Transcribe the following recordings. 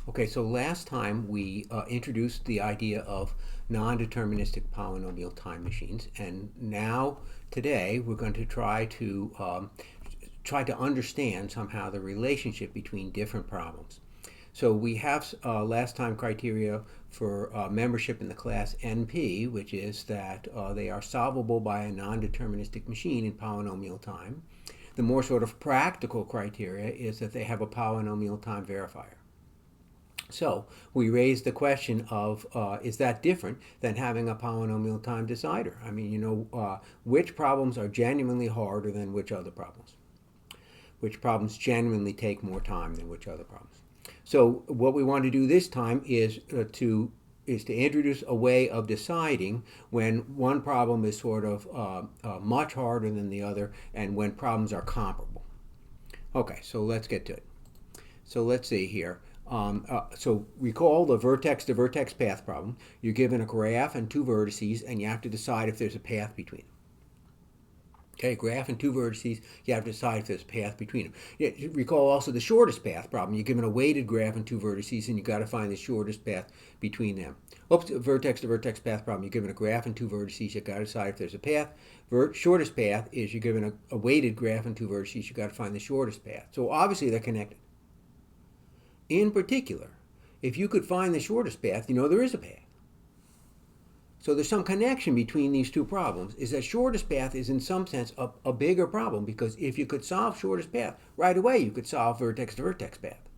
Okay, so last time we introduced the idea of non-deterministic polynomial time machines, and now today we're going to try to understand somehow the relationship between different problems. So we have last time criteria for membership in the class NP, which is that they are solvable by a non-deterministic machine in polynomial time. The more sort of practical criteria is that they have a polynomial time verifier. So we raised the question of is that different than having a polynomial time decider? I mean, which problems are genuinely harder than which other problems? Which problems genuinely take more time than which other problems? So what we want to do this time to introduce a way of deciding when one problem is sort of much harder than the other and when problems are comparable. Okay, so let's get to it. So let's see here. So recall the vertex-to-vertex path problem. You're given a graph and two vertices, and you have to decide if there's a path between them. Okay, graph and two vertices, you have to decide if there's a path between them. Yeah, recall also the shortest path problem. You're given a weighted graph and two vertices, and you've got to find the shortest path between them. Oops, vertex-to-vertex path problem. You're given a graph and two vertices, you've got to decide if there's a path. Shortest path is you're given a weighted graph and two vertices, you've got to find the shortest path. So obviously they're connected. In particular, if you could find the shortest path, you know there is a path. So there's some connection between these two problems, is that shortest path is in some sense a bigger problem, because if you could solve shortest path, right away you could solve vertex-to-vertex path.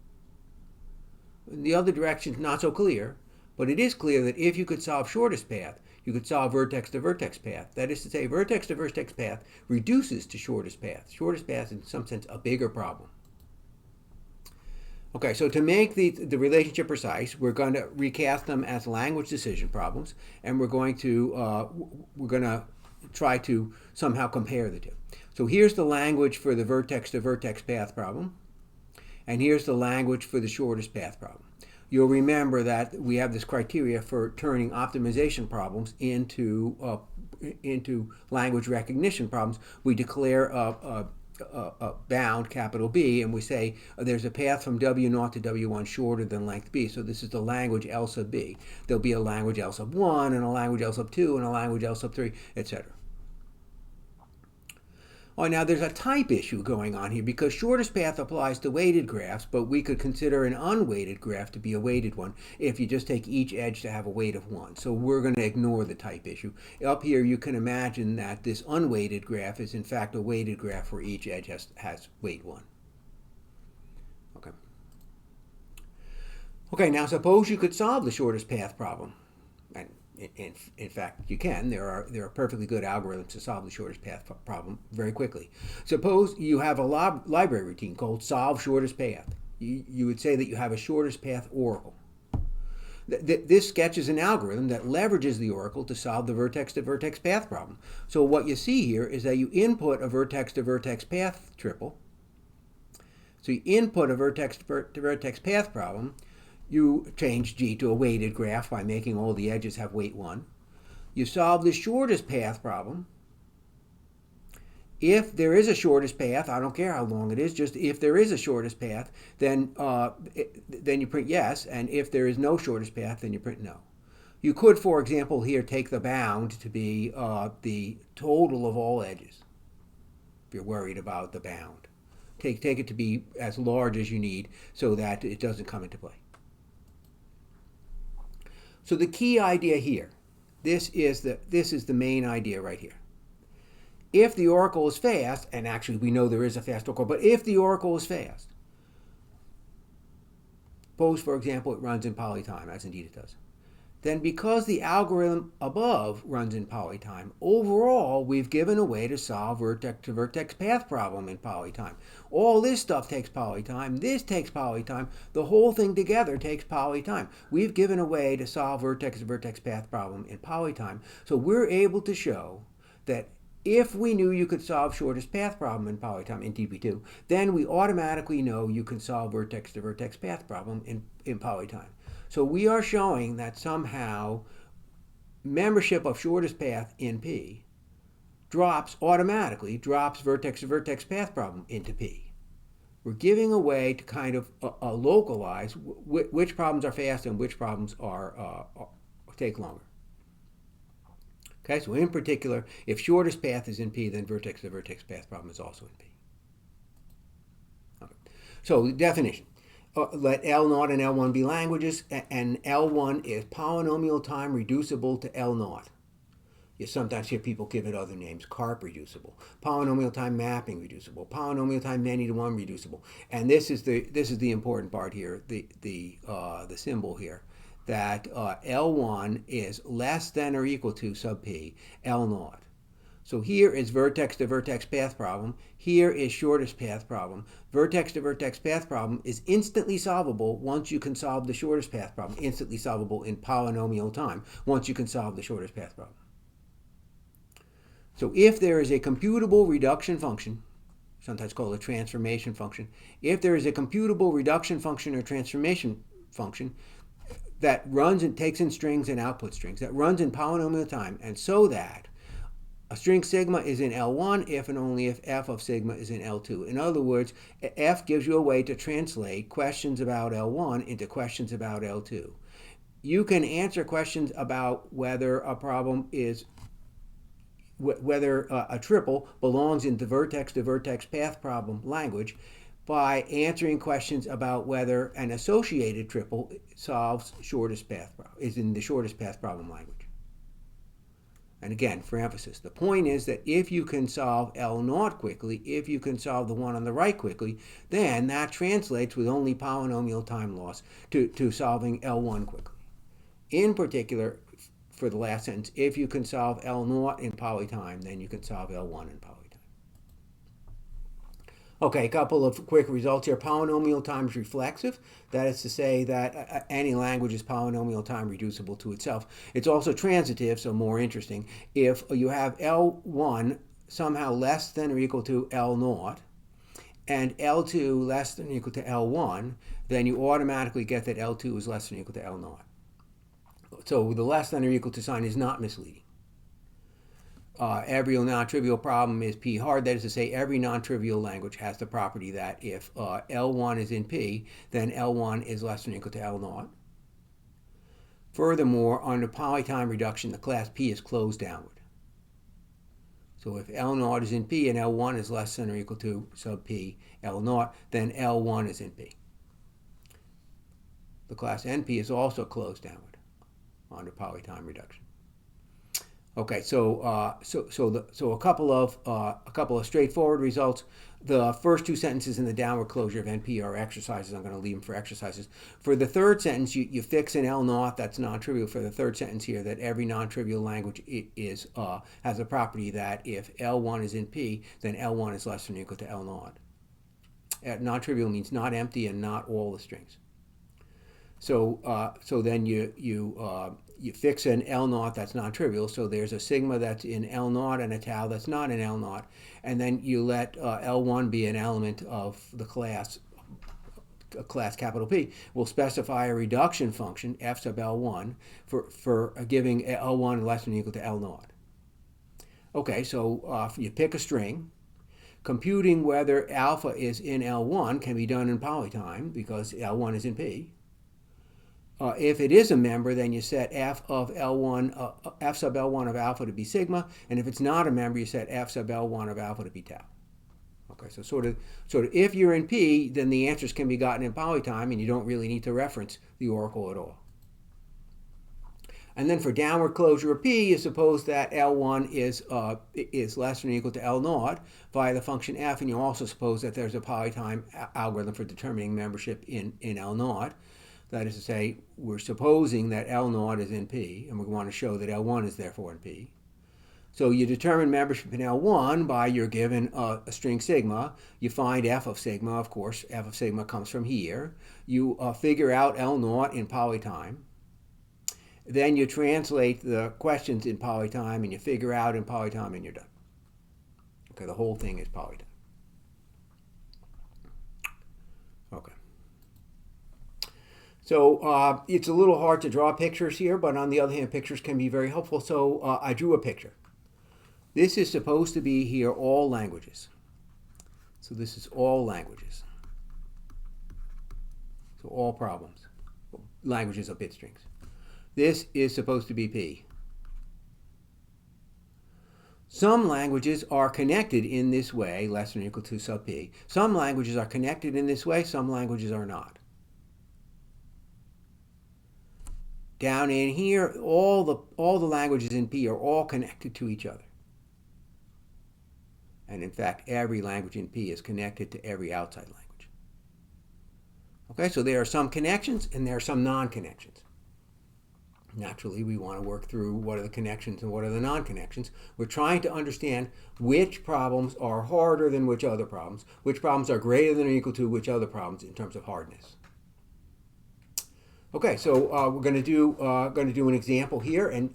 In the other direction is not so clear, but it is clear that if you could solve shortest path, you could solve vertex-to-vertex path. That is to say, vertex-to-vertex path reduces to shortest path. Shortest path is in some sense a bigger problem. Okay, so to make the relationship precise, we're going to recast them as language decision problems, and we're going to try to somehow compare the two. So here's the language for the vertex-to-vertex path problem, and here's the language for the shortest path problem. You'll remember that we have this criteria for turning optimization problems into language recognition problems. We declare a bound, capital B, and we say there's a path from W0 to W1 shorter than length B. So this is the language L sub B. There'll be a language L sub 1, and a language L sub 2, and a language L sub 3, etc. Oh, now there's a type issue going on here, because shortest path applies to weighted graphs, but we could consider an unweighted graph to be a weighted one if you just take each edge to have a weight of 1. So we're going to ignore the type issue. Up here you can imagine that this unweighted graph is in fact a weighted graph where each edge has weight 1. Okay. Okay, now suppose you could solve the shortest path problem. And in fact, you can. There are perfectly good algorithms to solve the shortest path problem very quickly. Suppose you have a library routine called solve shortest path. You would say that you have a shortest path oracle. This sketches an algorithm that leverages the oracle to solve the vertex-to-vertex path problem. So what you see here is that you input a vertex-to-vertex path triple. So you input a vertex-to-vertex path problem. You change G to a weighted graph by making all the edges have weight 1. You solve the shortest path problem. If there is a shortest path, I don't care how long it is, just if there is a shortest path, then you print yes, and if there is no shortest path, then you print no. You could, for example, here take the bound to be the total of all edges, if you're worried about the bound. Take it to be as large as you need so that it doesn't come into play. So the key idea here, this is the main idea right here. If the oracle is fast, and actually we know there is a fast oracle, but if the oracle is fast, suppose, for example, it runs in polytime, as indeed it does, then because the algorithm above runs in polytime, overall we've given a way to solve vertex-to-vertex path problem in polytime. All this stuff takes polytime, this takes polytime, the whole thing together takes polytime. We've given a way to solve vertex-to-vertex path problem in polytime, so we're able to show that if we knew you could solve shortest path problem in polytime in TP2, then we automatically know you can solve vertex-to-vertex path problem in polytime. So we are showing that somehow membership of shortest path in P automatically drops vertex-to-vertex path problem into P. We're giving a way to kind of localize which problems are fast and which problems are take longer. Okay, so in particular, if shortest path is in P, then vertex to vertex path problem is also in P. Okay. So the definition. Let L0 and L1 be languages, and L1 is polynomial time reducible to L0. You sometimes hear people give it other names: CARP reducible, polynomial time mapping reducible, polynomial time many-to-one reducible. And this is the important part here, the symbol here, that L1 is less than or equal to sub P L0. So here is vertex to vertex path problem. Here is shortest path problem. Vertex to vertex path problem is instantly solvable once you can solve the shortest path problem. Instantly solvable in polynomial time once you can solve the shortest path problem. So if there is a computable reduction function, sometimes called a transformation function, if there is a computable reduction function or transformation function that runs and takes in strings and outputs strings, that runs in polynomial time, and so that a string sigma is in L1 if and only if f of sigma is in L2. In other words, f gives you a way to translate questions about L1 into questions about L2. You can answer questions about whether a problem is whether a triple belongs in the vertex to vertex path problem language by answering questions about whether an associated triple solves shortest path is in the shortest path problem language. And again, for emphasis, the point is that if you can solve L0 quickly, if you can solve the one on the right quickly, then that translates with only polynomial time loss to solving L1 quickly. In particular, for the last sentence, if you can solve L0 in polytime, then you can solve L1 in polytime. Okay, a couple of quick results here. Polynomial time is reflexive. That is to say that any language is polynomial time reducible to itself. It's also transitive, so more interesting. If you have L1 somehow less than or equal to L0 and L2 less than or equal to L1, then you automatically get that L2 is less than or equal to L0. So the less than or equal to sign is not misleading. Every non-trivial problem is P hard. That is to say, every non-trivial language has the property that if L1 is in P, then L1 is less than or equal to L0. Furthermore, under polytime reduction, the class P is closed downward. So if L0 is in P and L1 is less than or equal to sub P L0, then L1 is in P. The class NP is also closed downward under polytime reduction. Okay, so a couple of straightforward results. The first two sentences in the downward closure of NP are exercises. I'm going to leave them for exercises. For the third sentence, you fix an L0 that's non-trivial. For the third sentence here, that every non-trivial language has a property that if L1 is in P, then L1 is less than or equal to L0. Non-trivial means not empty and not all the strings. So then you fix an L0 that's non-trivial. So there's a sigma that's in L0 and a tau that's not in L0. And then you let L1 be an element of the class capital P. We'll specify a reduction function, f sub L1, for giving L1 less than or equal to L0. Okay, so you pick a string. Computing whether alpha is in L1 can be done in polytime because L1 is in P. If it is a member, then you set f sub L1 of alpha to be sigma, and if it's not a member, you set f sub L1 of alpha to be tau. Okay, so sort of if you're in P, then the answers can be gotten in polytime, and you don't really need to reference the oracle at all. And then for downward closure of P, you suppose that L1 is less than or equal to L0 via the function f, and you also suppose that there's a polytime algorithm for determining membership in L0. That is to say, we're supposing that L0 is in P, and we want to show that L1 is therefore in P. So you determine membership in L1 by you're given a string sigma. You find f of sigma, of course. F of sigma comes from here. You figure out L0 in polytime. Then you translate the questions in polytime, and you figure out in polytime, and you're done. Okay, the whole thing is polytime. Okay. So it's a little hard to draw pictures here, but on the other hand, pictures can be very helpful. So I drew a picture. This is supposed to be here all languages. So this is all languages. So all problems, languages of bit strings. This is supposed to be P. Some languages are connected in this way, less than or equal to sub P. Some languages are connected in this way, some languages are not. Down in here, all the languages in P are all connected to each other. And in fact, every language in P is connected to every outside language. Okay, so there are some connections and there are some non-connections. Naturally, we want to work through what are the connections and what are the non-connections. We're trying to understand which problems are harder than which other problems, which problems are greater than or equal to which other problems in terms of hardness. Okay, so we're going to do an example here, and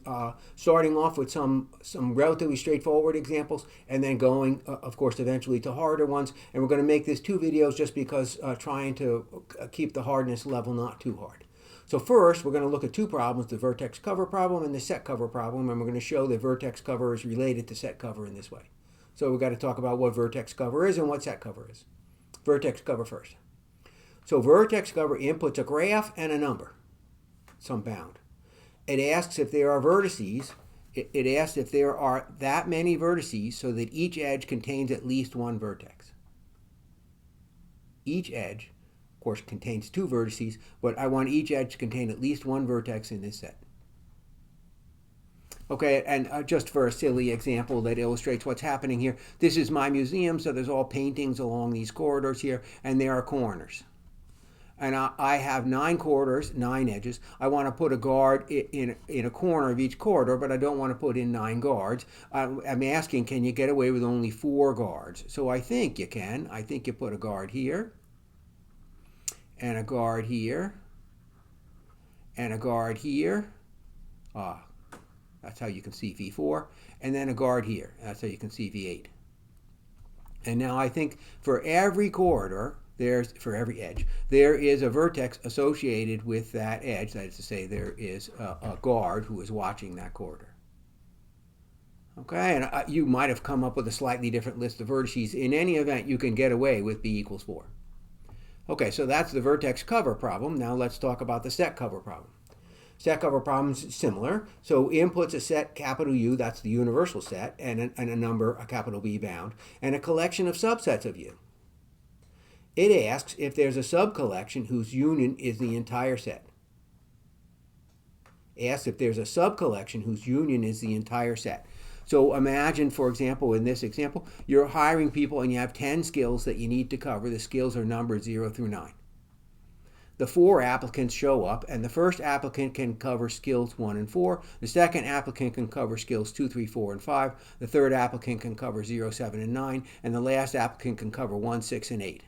starting off with some relatively straightforward examples, and then going, of course, eventually to harder ones. And we're going to make this 2 videos just because trying to keep the hardness level not too hard. So first, we're going to look at 2 problems: the vertex cover problem and the set cover problem, and we're going to show that vertex cover is related to set cover in this way. So we've got to talk about what vertex cover is and what set cover is. Vertex cover first. So vertex cover inputs a graph and a number, some bound. It asks if there are vertices. It asks if there are that many vertices so that each edge contains at least one vertex. Each edge, of course, contains 2 vertices, but I want each edge to contain at least one vertex in this set. Okay, and just for a silly example that illustrates what's happening here, this is my museum, so there's all paintings along these corridors here, and there are corners. And I have 9 corridors, 9 edges. I want to put a guard in a corner of each corridor, but I don't want to put in 9 guards. I'm asking, can you get away with only 4 guards? So I think you can. I think you put a guard here, and a guard here, and a guard here. That's how you can see V4. And then a guard here. That's how you can see V8. And now I think for every corridor, for every edge, there is a vertex associated with that edge. That is to say, there is a guard who is watching that corridor. Okay, and you might have come up with a slightly different list of vertices. In any event, you can get away with B equals 4. Okay, so that's the vertex cover problem. Now let's talk about the set cover problem. Set cover problem is similar. So inputs a set capital U, that's the universal set, and a number, a capital B bound, and a collection of subsets of U. It asks if there's a subcollection whose union is the entire set. It asks if there's a subcollection whose union is the entire set. So imagine, for example, in this example, you're hiring people and you have 10 skills that you need to cover. The skills are numbered 0 through 9. The 4 applicants show up, and the first applicant can cover skills 1 and 4. The second applicant can cover skills 2, 3, 4, and 5. The third applicant can cover 0, 7, and 9. And the last applicant can cover 1, 6, and 8.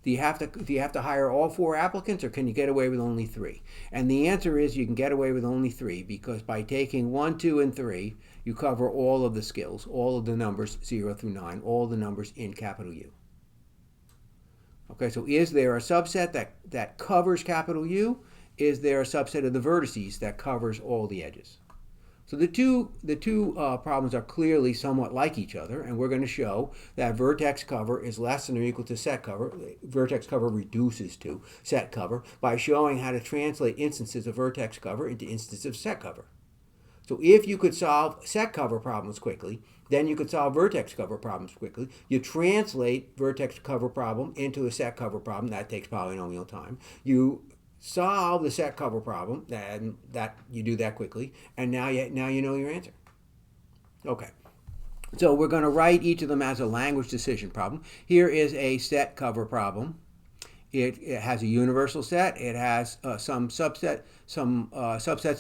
Do you have to hire all 4 applicants, or can you get away with only 3? And the answer is you can get away with only 3, because by taking 1, 2, and 3, you cover all of the skills, all of the numbers 0 through 9, all the numbers in capital U. Okay, so is there a subset that covers capital U? Is there a subset of the vertices that covers all the edges? So the two problems are clearly somewhat like each other, and we're going to show that vertex cover is less than or equal to set cover. Vertex cover reduces to set cover by showing how to translate instances of vertex cover into instances of set cover. So if you could solve set cover problems quickly, then you could solve vertex cover problems quickly. You translate vertex cover problem into a set cover problem. That takes polynomial time. You solve the set cover problem, and that you do that quickly, and now you know your answer. Okay, so we're going to write each of them as a language decision problem. Here is a set cover problem. It has a universal set. It has some subsets,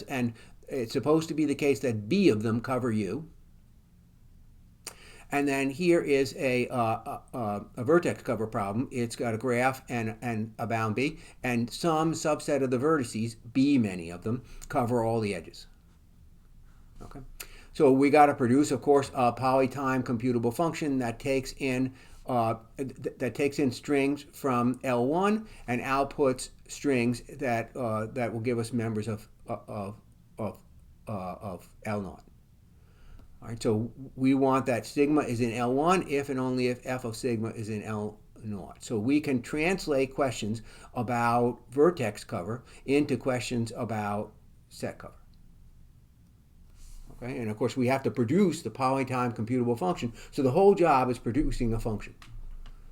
and it's supposed to be the case that B of them cover U. And then here is a vertex cover problem. It's got a graph and a bound B, and some subset of the vertices, B many of them, cover all the edges. Okay, so we got to produce, of course, a polytime computable function that takes in strings from L1 and outputs strings that will give us members of L0. All right, so we want that sigma is in L1 if and only if f of sigma is in L0. naught. So we can translate questions about vertex cover into questions about set cover. Okay, and of course we have to produce the polytime computable function. So the whole job is producing a function.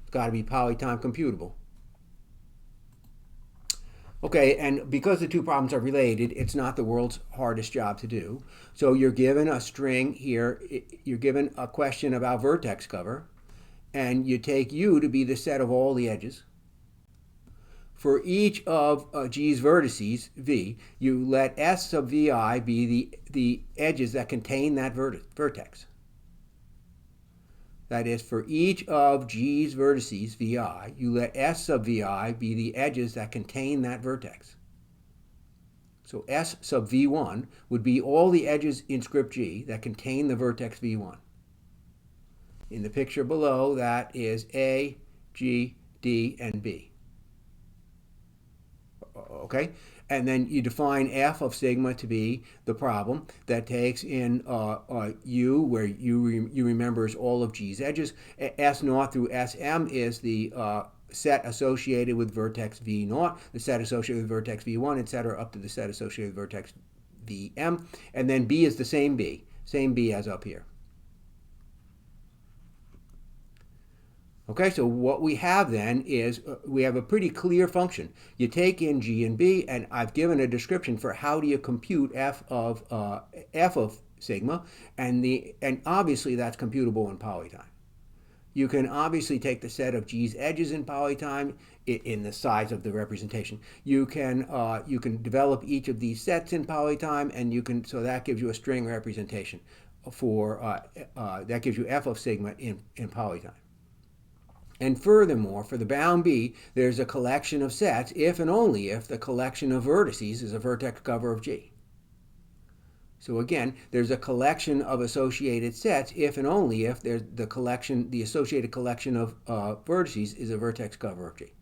It's got to be polytime computable. Okay, and because the two problems are related, it's not the world's hardest job to do. So you're given a string here, you're given a question about vertex cover, and you take U to be the set of all the edges. For each of G's vertices, V, you let S sub Vi be the edges that contain that vertex. That is, for each of G's vertices, Vi, you let S sub Vi be the edges that contain that vertex. So S sub V1 would be all the edges in script G that contain the vertex V1. In the picture below, that is A, G, D, and B. Okay? And then you define f of sigma to be the problem that takes in U, where U remembers all of G's edges. S naught through Sm is the set associated with vertex V naught, the set associated with vertex V1, etc., up to the set associated with vertex Vm. And then B is the same B as up here. Okay, so what we have then is we have a pretty clear function. You take in G and B, and I've given a description for how do you compute f of sigma, and obviously that's computable in polytime. You can obviously take the set of G's edges in polytime in the size of the representation. You can develop each of these sets in polytime, and so that gives you a string representation for that gives you f of sigma in polytime. And furthermore, for the bound B, there's a collection of sets if and only if the collection of vertices is a vertex cover of G. So again, there's a collection of associated sets if and only if the associated collection of vertices is a vertex cover of G.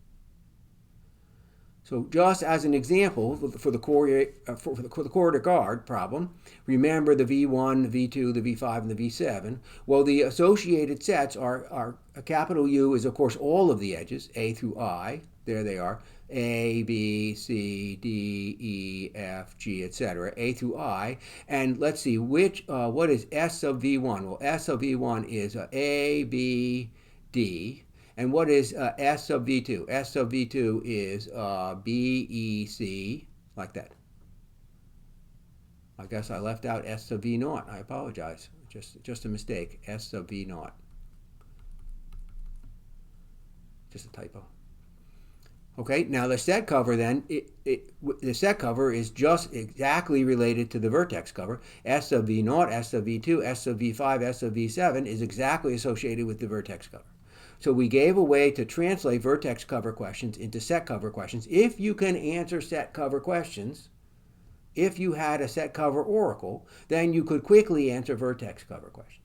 So just as an example for the coordinate guard problem, remember the V1, the V2, the V5, and the V7. Well, the associated sets are capital U is, of course, all of the edges, A through I. There they are, A, B, C, D, E, F, G, etc., A through I. And let's see, what is S sub V1? Well, S sub V1 is A, B, D. And what is S sub V2? S sub V2 is B, E, C, like that. I guess I left out S sub V naught. I apologize. Just a mistake. S sub V naught. Just a typo. Okay, now the set cover then, the set cover is just exactly related to the vertex cover. S sub V naught, S sub V2, S sub V5, S sub V7 is exactly associated with the vertex cover. So we gave a way to translate vertex cover questions into set cover questions. If you can answer set cover questions, if you had a set cover oracle, then you could quickly answer vertex cover questions.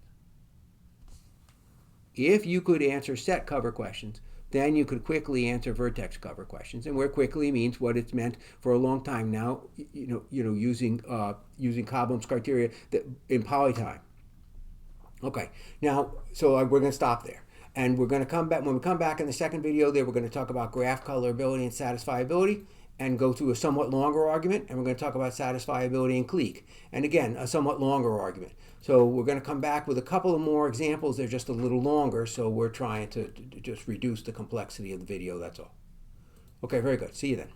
If you could answer set cover questions, then you could quickly answer vertex cover questions. And where quickly means what it's meant for a long time now, using Coblam's criteria in polytime. Okay, now, so we're going to stop there. And we're going to come back, when we come back in the second video there, we're going to talk about graph colorability and satisfiability and go through a somewhat longer argument. And we're going to talk about satisfiability and clique. And again, a somewhat longer argument. So we're going to come back with a couple of more examples. They're just a little longer. So we're trying to just reduce the complexity of the video. That's all. Okay, very good. See you then.